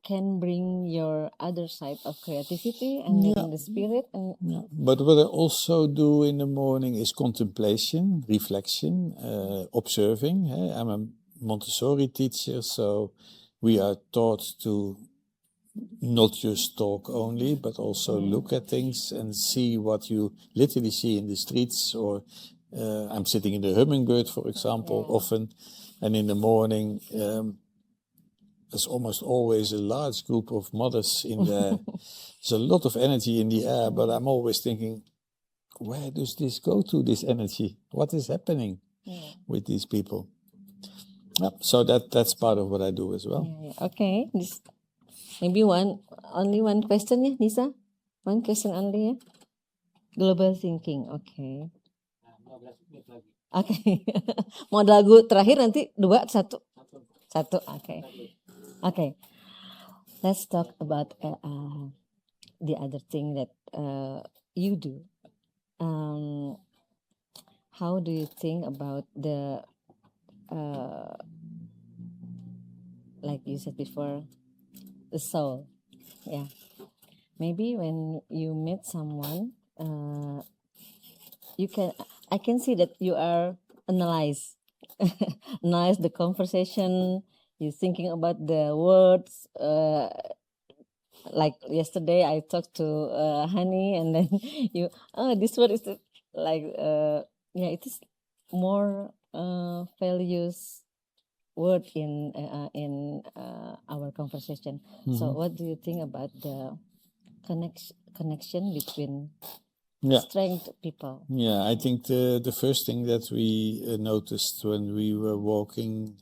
can bring your other side of creativity and then the spirit. And But what I also do in the morning is contemplation, reflection, observing. I'm a Montessori teacher, so we are taught to not just talk only, but also look at things and see what you literally see in the streets. Or I'm sitting in the Hummingbird, for example, often, and in the morning there's almost always a large group of mothers in there. There's a lot of energy in the air, but I'm always thinking, where does this go to, this energy? What is happening with these people? So that's part of what I do as well. Okay, maybe only one question ya, Nisa? One question only ya? Global thinking, okay. Okay. Mau lagu terakhir nanti 2, 1. 1, okay. Okay. Let's talk about the other thing that you do. How do you think about the like you said before, the soul? Yeah. Maybe when you meet someone, I can see that you are analyze the conversation. You're thinking about the words. Like yesterday, I talked to Honey, and then this word is like it is more values word in our conversation. So what do you think about the connection between strength people? Yeah, I think the first thing that we noticed when we were walking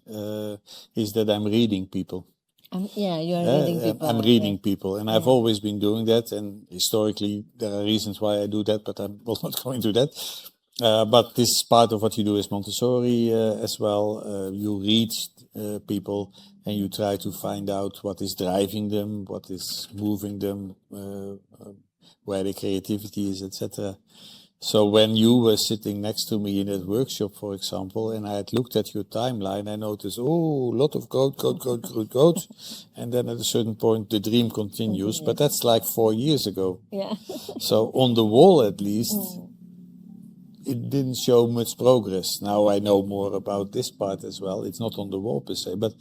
is that I'm reading people. You are reading people. I'm reading people, and I've always been doing that. And historically, there are reasons why I do that, but I will not go into that. But this is part of what you do as Montessori as well. You read people, and you try to find out what is driving them, what is moving them, where the creativity is, etc. So when you were sitting next to me in that workshop, for example, and I had looked at your timeline, I noticed, a lot of quote, and then at a certain point the dream continues, but that's like 4 years ago. Yeah. So on the wall, at least, it didn't show much progress. Now I know more about this part as well. It's not on the wall per se, but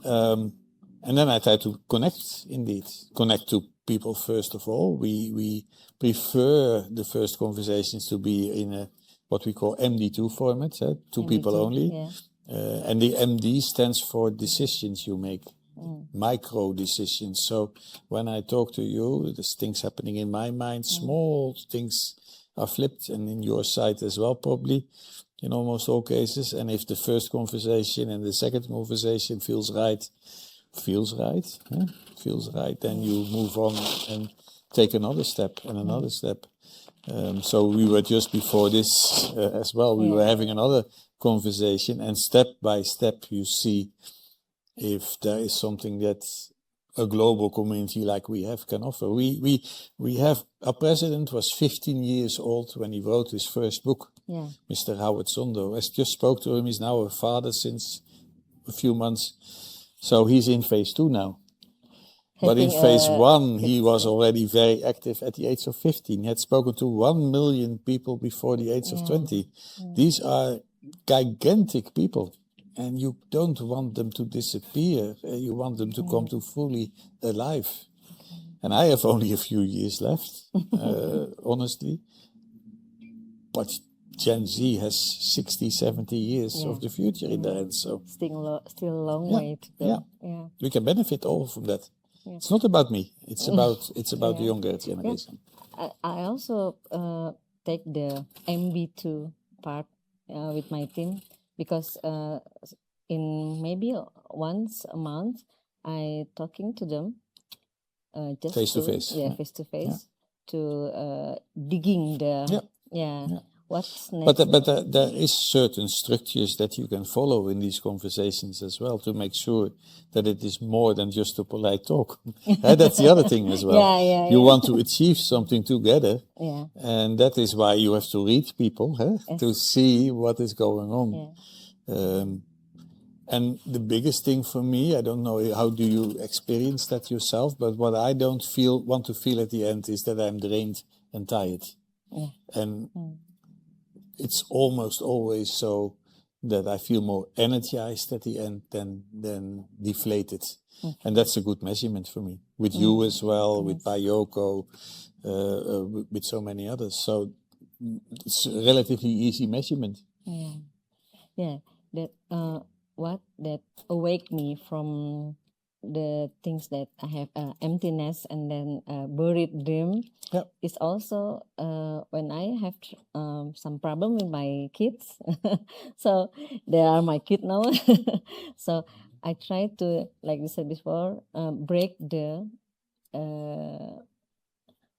and then I try to connect to people first of all. We prefer the first conversations to be in a what we call MD2 format, two MD2, people only. Yeah. And the MD stands for decisions you make, micro decisions. So when I talk to you, there's things happening in my mind, small things are flipped, and in your side as well, probably, in almost all cases. And if the first conversation and the second conversation feels right, then you move on and take another step and another step. So we were just before this as well, we were having another conversation, and step by step you see if there is something that a global community like we have can offer. We have, our president was 15 years old when he wrote his first book, Mr. Howard Sondo. I just spoke to him, he's now a father since a few months. So he's in phase 2 now. But in phase 1, he was already very active at the age of 15. He had spoken to 1 million people before the age of 20. These are gigantic people. And you don't want them to disappear. You want them to come to fully alive. And I have only a few years left, honestly. But Gen Z has 60, 70 years of the future in their hands. So still a long way to go. Yeah. We can benefit all from that. Yeah. It's not about me. It's about the younger generation. I also take the MB2 part with my team because in maybe once a month I talking to them just Face to face. Yeah, face to face to digging the what's next. But there is certain structures that you can follow in these conversations as well to make sure that it is more than just a polite talk. That's the other thing as well. You want to achieve something together, and that is why you have to read people to see what is going on. And the biggest thing for me, I don't know how do you experience that yourself, but what I don't want to feel at the end is that I'm drained and tired. And it's almost always so that I feel more energized at the end than deflated. And that's a good measurement for me. With you as well, with Bayoko, with so many others. So it's a relatively easy measurement. That awake me from the things that I have emptiness and then buried dream is also when I have some problem with my kids. So they are my kid now. So I try to, like you said before, break the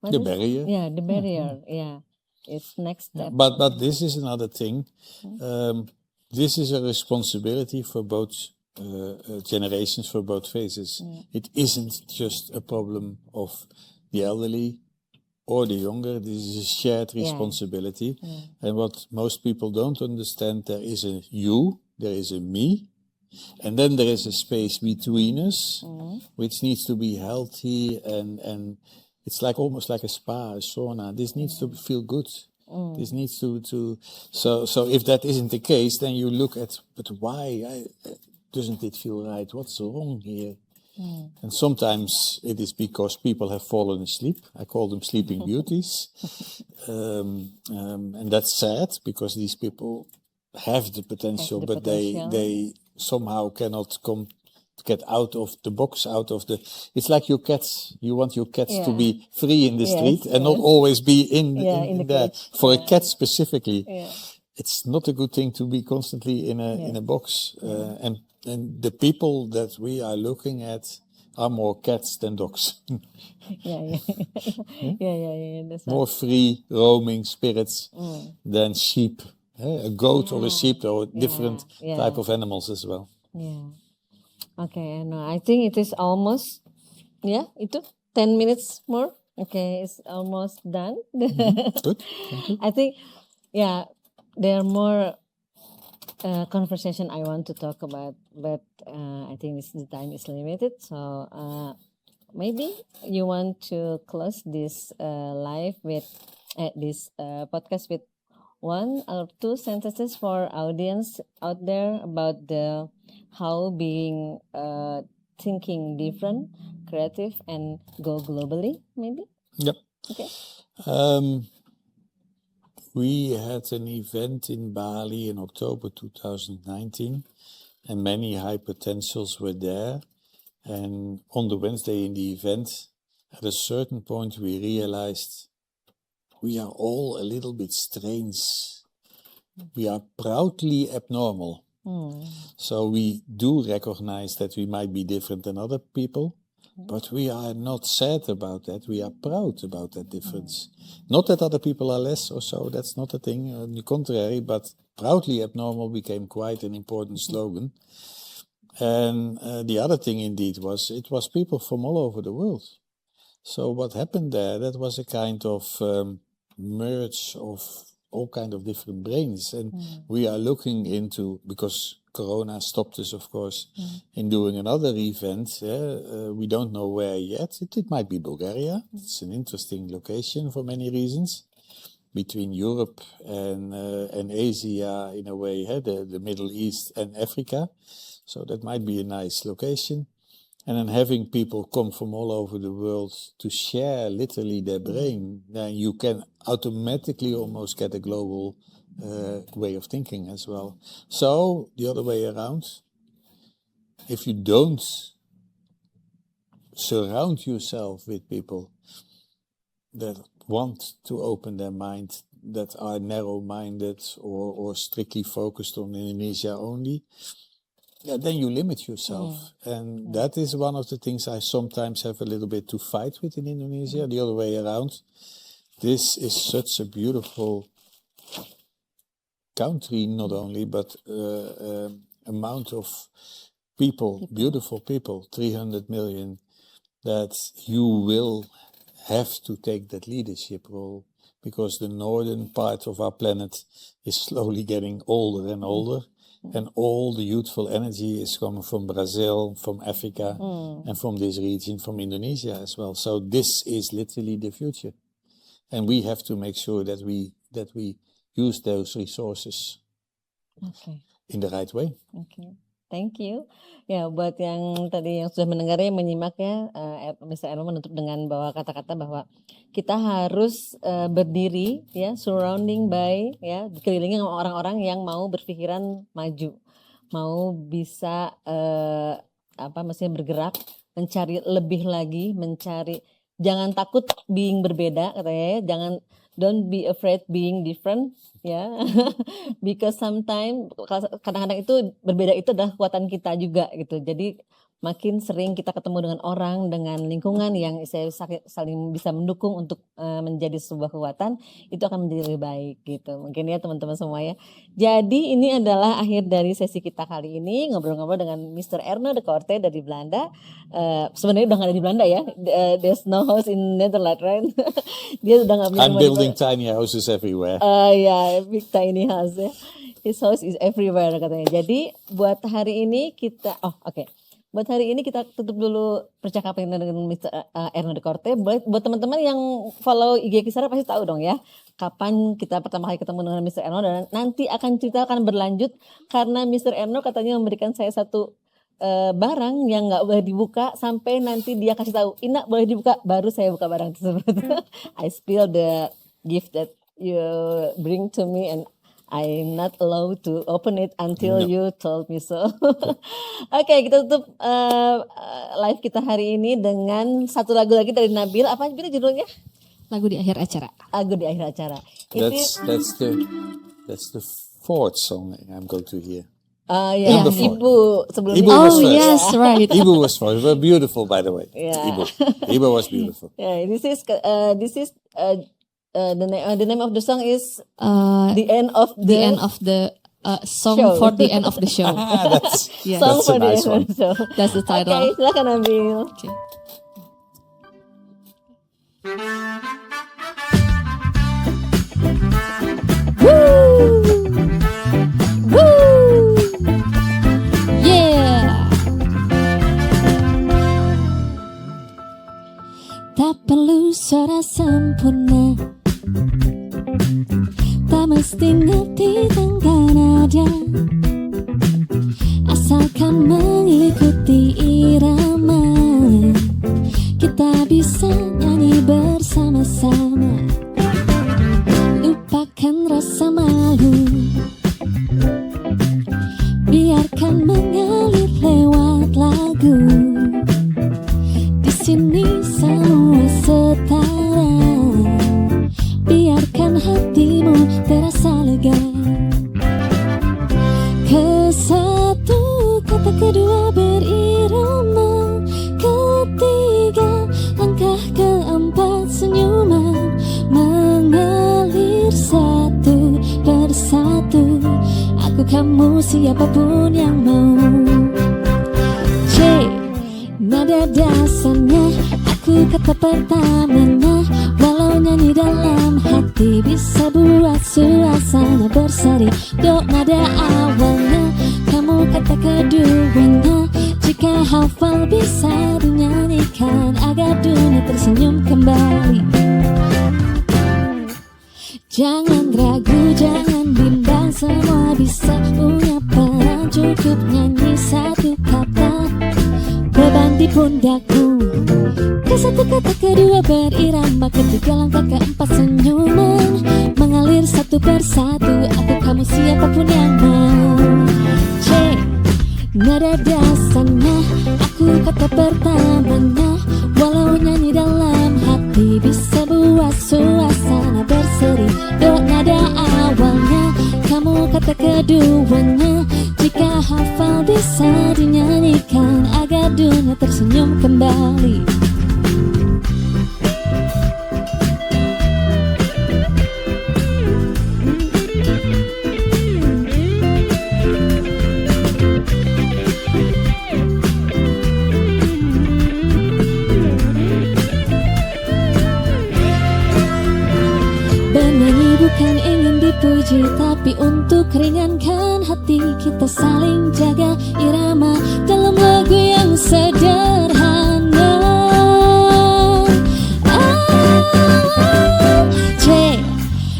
barrier. The barrier. It's next step. But this is another thing. This is a responsibility for both generations, for both phases. It isn't just a problem of the elderly or the younger. This is a shared responsibility. And what most people don't understand, there is a you, there is a me, and then there is a space between us, which needs to be healthy, and it's like almost like a spa, a sauna. This needs to feel good. This needs to so if that isn't the case, then you look at, but why doesn't it feel right? What's wrong here? And sometimes it is because people have fallen asleep. I call them sleeping beauties, and that's sad because these people have the potential, but they somehow cannot get out of the box, it's like your cats. You want your cats to be free in the street and not always be in there. For a cat specifically, it's not a good thing to be constantly in a box. And the people that we are looking at are more cats than dogs. That's more free roaming spirits than sheep. A goat or a sheep or different type of animals as well. Okay, and I think it is almost, itu 10 minutes more. Okay, it's almost done. Good. Thank you. I think, there are more conversation I want to talk about, but I think the time is limited. So maybe you want to close this live with this podcast with one or two sentences for audience out there about the how being thinking different, creative, and go globally, maybe? Yep. Okay. We had an event in Bali in October 2019, and many high potentials were there. And on the Wednesday in the event, at a certain point, we realized we are all a little bit strange. We are proudly abnormal. So we do recognize that we might be different than other people, but we are not sad about that. We are proud about that difference. Not that other people are less or so, that's not a thing. On the contrary, but proudly abnormal became quite an important slogan. And the other thing indeed was, it was people from all over the world. So what happened there, that was a kind of merge of all kind of different brains. And we are looking into, because Corona stopped us, of course, in doing another event. We don't know where yet. It might be Bulgaria. It's an interesting location for many reasons. Between Europe and Asia, in a way, the Middle East and Africa. So that might be a nice location. And then having people come from all over the world to share literally their brain, then you can automatically almost get a global way of thinking as well. So the other way around, if you don't surround yourself with people that want to open their mind, that are narrow-minded or strictly focused on Indonesia only, then you limit yourself. And that is one of the things I sometimes have a little bit to fight with in Indonesia, the other way around. This is such a beautiful country, not only, but amount of people, beautiful people, 300 million, that you will have to take that leadership role, because the northern part of our planet is slowly getting older and older, and all the youthful energy is coming from Brazil, from Africa, and from this region, from Indonesia as well. So this is literally the future, and we have to make sure that we use those resources in the right way. Thank you. Ya, buat yang tadi yang sudah mendengarnya, menyimak ya, Mr. Erno menutup dengan bahwa kata-kata bahwa kita harus berdiri ya, surrounding by ya, dikelilingi sama orang-orang yang mau berpikiran maju, mau bisa maksudnya bergerak, mencari lebih lagi, jangan takut being berbeda katanya ya, don't be afraid being different ya. Because sometimes kadang-kadang itu berbeda itu adalah kekuatan kita juga gitu. Jadi makin sering kita ketemu dengan orang, dengan lingkungan yang saling bisa mendukung untuk menjadi sebuah kekuatan, itu akan menjadi lebih baik gitu. Mungkin ya teman-teman semua ya. Jadi ini adalah akhir dari sesi kita kali ini, ngobrol-ngobrol dengan Mr. Erno de Corte dari Belanda. Sebenarnya udah gak ada di Belanda ya. There's no house in Netherlands, right? Dia udah gak punya I'm building tiny houses everywhere. Big tiny house ya. His house is everywhere katanya. Jadi buat hari ini kita, buat hari ini kita tutup dulu percakapan dengan Mr. Erno de Corte. Buat teman-teman yang follow IG Kisera pasti tahu dong ya, kapan kita pertama kali ketemu dengan Mr. Erno, dan nanti cerita akan berlanjut karena Mr. Erno katanya memberikan saya satu barang yang nggak boleh dibuka sampai nanti dia kasih tahu, Ina boleh dibuka, baru saya buka barang tersebut. I spill the gift that you bring to me and I'm not allowed to open it until you told me so. Oke, kita tutup live kita hari ini dengan satu lagu lagi dari Nabil. Apa judulnya? Lagu di akhir acara. Lagu di akhir acara. That's the fourth song I'm going to hear. Ibu sebelum Ibu was first. Yes, right. Ibu was first. Very beautiful, by the way. Yeah. Ibu was beautiful. Yeah, this is the name of the song is the end of the song show. For the end of the show. That's song a for nice the end of one. the show. That's the title. Okay, silakan Nabil. Okay. Tak perlu suara sempurna, tak mesti ngerti tangga nada, asalkan mengikuti irama, kita bisa nyanyi bersama-sama. Lupakan rasa malu, biarkan mengalir lewat lagu. Di sini semua setara, biarkan hatimu terasa lega. Kesatu kata kedua berirama, ketiga langkah keempat senyuman mengalir satu persatu. Aku kamu siapapun yang mau. Nada dasarnya, aku kata pertamanya. Walau nyanyi dalam hati bisa buat suasana berseri. Do nada awalnya, kamu kata keduanya. Jika hafal bisa dinyanyikan agar dunia tersenyum kembali. Jangan ragu, jangan bimbang, semua bisa punya peran. Cukup nyanyi satu kata, beban di pundakku. Kesatu kata kedua berirama, ketiga langkah keempat senyuman mengalir satu persatu. Aku kamu siapapun yang mau. Nada dasarnya, aku kata pertamanya. Walau nyanyi dalam hati bisa buat suasana berseri. Do hafal bisa dinyanyikan agar dunia tersenyum kembali. Bernyanyi bukan ingin dipuji, tapi untuk ringankan hati, kita saling jaga irama dalam lagu yang sederhana. C,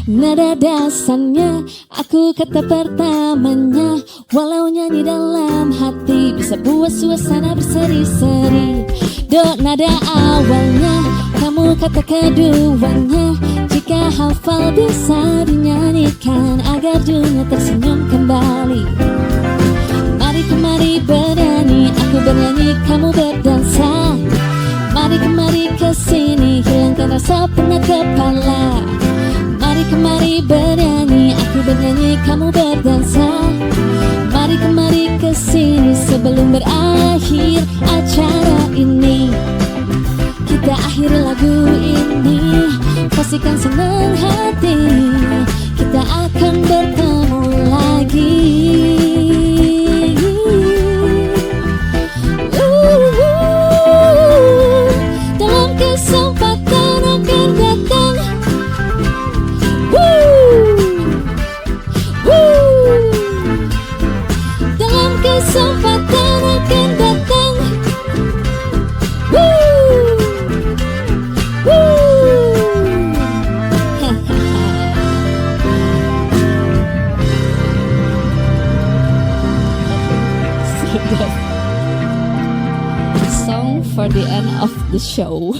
nada dasarnya, aku kata pertamanya. Walau nyanyi dalam hati bisa buat suasana berseri-seri. Do, nada awalnya, kamu kata keduanya. Jika hafal bisa dinyanyikan agar dunia tersenyum kembali. Mari kemari bernyanyi, aku bernyanyi, kamu berdansa. Mari kemari kesini, hilangkan rasa penat kepala. Mari kemari bernyanyi, aku bernyanyi, kamu berdansa. Mari kemari kesini sebelum berakhir acara ini. Kita akhiri lagu ini, pastikan senang hati. Kita akan bertemu lagi. Dalam kesempatan akan datang. Dalam kesempatan akan datang. Song for the end of the show.